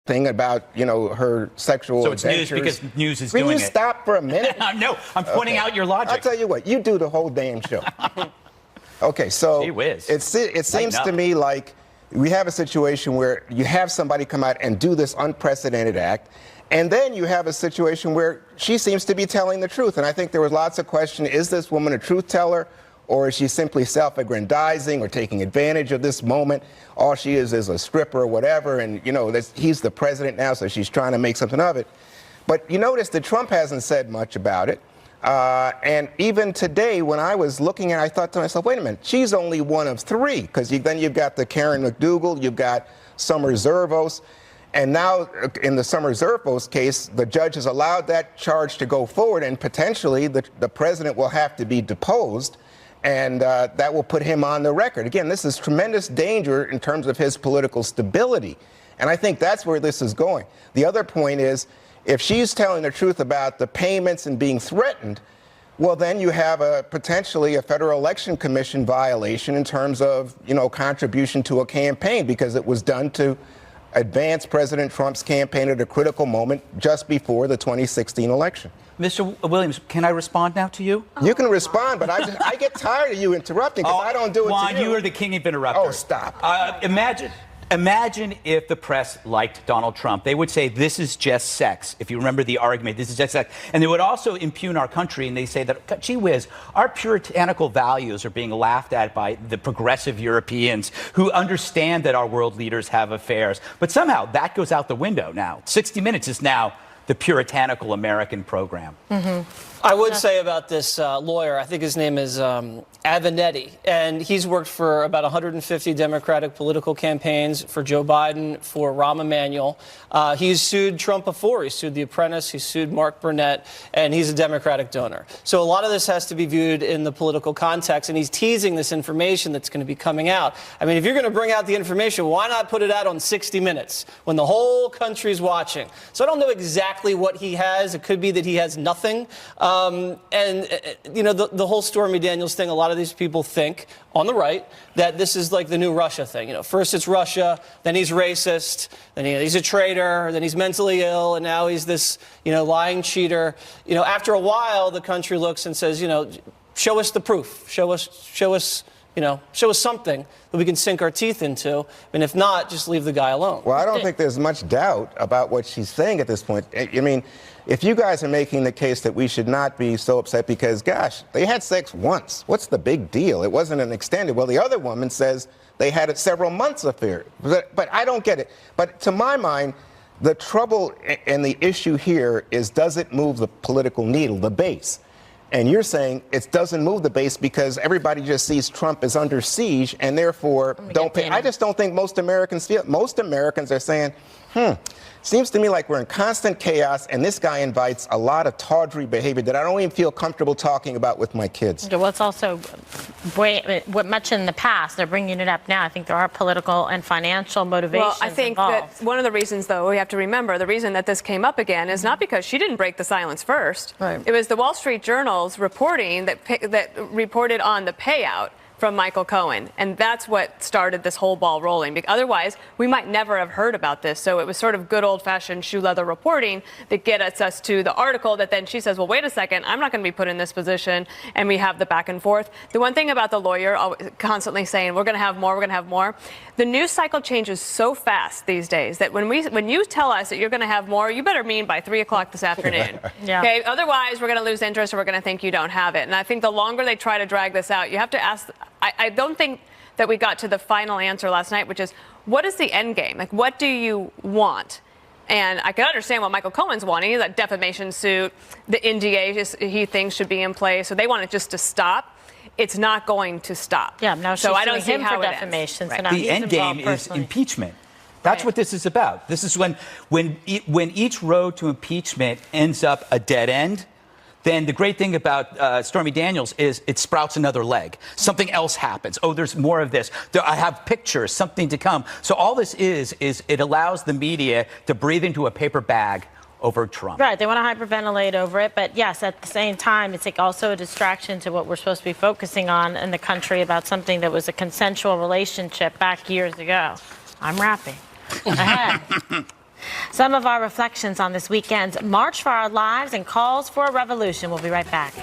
thing about, her sexual So it's adventures. news because news is Will doing you it. stop for a minute? No, I'm pointing out your logic. I'll tell you what, you do the whole damn show. Okay, so Gee whiz. it seems to me like we have a situation where you have somebody come out and do this unprecedented act, and then you have a situation where she seems to be telling the truth. And I think there was lots of question, is this woman a truth teller, or is she simply self-aggrandizing or taking advantage of this moment? All she is a stripper or whatever, and, he's the president now, so she's trying to make something of it. But you notice that Trump hasn't said much about it. And even today, when I was looking at it, I thought to myself, wait a minute, she's only one of three, because then you've got the Karen McDougal, you've got Summer Zervos, and now in the Summer Zervos case, the judge has allowed that charge to go forward, and potentially the president will have to be deposed, and that will put him on the record. Again, this is tremendous danger in terms of his political stability, and I think that's where this is going. The other point is, if she's telling the truth about the payments and being threatened, well, then you have potentially a Federal Election Commission violation in terms of, contribution to a campaign, because it was done to advance President Trump's campaign at a critical moment just before the 2016 election. Mr. Williams, can I respond now to you? You can respond, but I get tired of you interrupting because I don't do it Juan, to you. You are the king of interrupters. Oh, stop. Imagine if the press liked Donald Trump. They would say, this is just sex. If you remember the argument, this is just sex. And they would also impugn our country, and they say that, gee whiz, our puritanical values are being laughed at by the progressive Europeans who understand that our world leaders have affairs. But somehow that goes out the window now. 60 Minutes is now the puritanical American program. I would say about this lawyer, I think his name is Avenatti, and he's worked for about 150 Democratic political campaigns, for Joe Biden, for Rahm Emanuel. He's sued Trump before. He sued The Apprentice. He sued Mark Burnett, and he's a Democratic donor. So a lot of this has to be viewed in the political context, and he's teasing this information that's going to be coming out. I mean, if you're going to bring out the information, why not put it out on 60 Minutes when the whole country's watching? So I don't know exactly what he has. It could be that he has nothing. The whole Stormy Daniels thing, a lot of these people think, on the right, that this is like the new Russia thing. First it's Russia, then he's racist, then he's a traitor, then he's mentally ill, and now he's this, lying cheater. After a while, the country looks and says, show us the proof, show us something that we can sink our teeth into, and if not, just leave the guy alone. Well, I don't think there's much doubt about what she's saying at this point. I mean, if you guys are making the case that we should not be so upset because, gosh, they had sex once. What's the big deal? It wasn't an extended. Well, the other woman says they had it several months affair. But I don't get it. But to my mind, the trouble and the issue here is, does it move the political needle, the base? And you're saying it doesn't move the base because everybody just sees Trump as under siege and therefore don't pay. I just don't think most Americans feel it. Most Americans are saying, seems to me like we're in constant chaos, and this guy invites a lot of tawdry behavior that I don't even feel comfortable talking about with my kids. Well, it's also much in the past. They're bringing it up now. I think there are political and financial motivations Well, I think involved. that one of the reasons, though, we have to remember, the reason that this came up again is not because she didn't break the silence first. Right. It was the Wall Street Journal's reporting that reported on the payout from Michael Cohen. And that's what started this whole ball rolling. Because otherwise, we might never have heard about this. So it was sort of good old-fashioned shoe leather reporting that gets us to the article that then she says, well, wait a second, I'm not going to be put in this position. And we have the back and forth. The one thing about the lawyer constantly saying, we're going to have more, we're going to have more. The news cycle changes so fast these days that when you tell us that you're going to have more, you better mean by 3 o'clock this afternoon. Yeah. Okay? Otherwise, we're going to lose interest or we're going to think you don't have it. And I think the longer they try to drag this out, you have to ask, I don't think that we got to the final answer last night, which is, what is the end game? Like, what do you want? And I can understand what Michael Cohen's wanting, that defamation suit, the NDA he thinks should be in place. So they want it just to stop. It's not going to stop. Yeah, now she's so I don't see him how for it defamation. ends. So now The he's end game involved is personally. impeachment. That's what this is about. This is when each road to impeachment ends up a dead end. Then the great thing about Stormy Daniels is it sprouts another leg. Something else happens. Oh, there's more of this. I have pictures, something to come. So all this is it allows the media to breathe into a paper bag over Trump. Right. They want to hyperventilate over it. But yes, at the same time, it's like also a distraction to what we're supposed to be focusing on in the country about something that was a consensual relationship back years ago. I'm rapping. Ahead. Some of our reflections on this weekend's March for Our Lives and calls for a revolution. We'll be right back.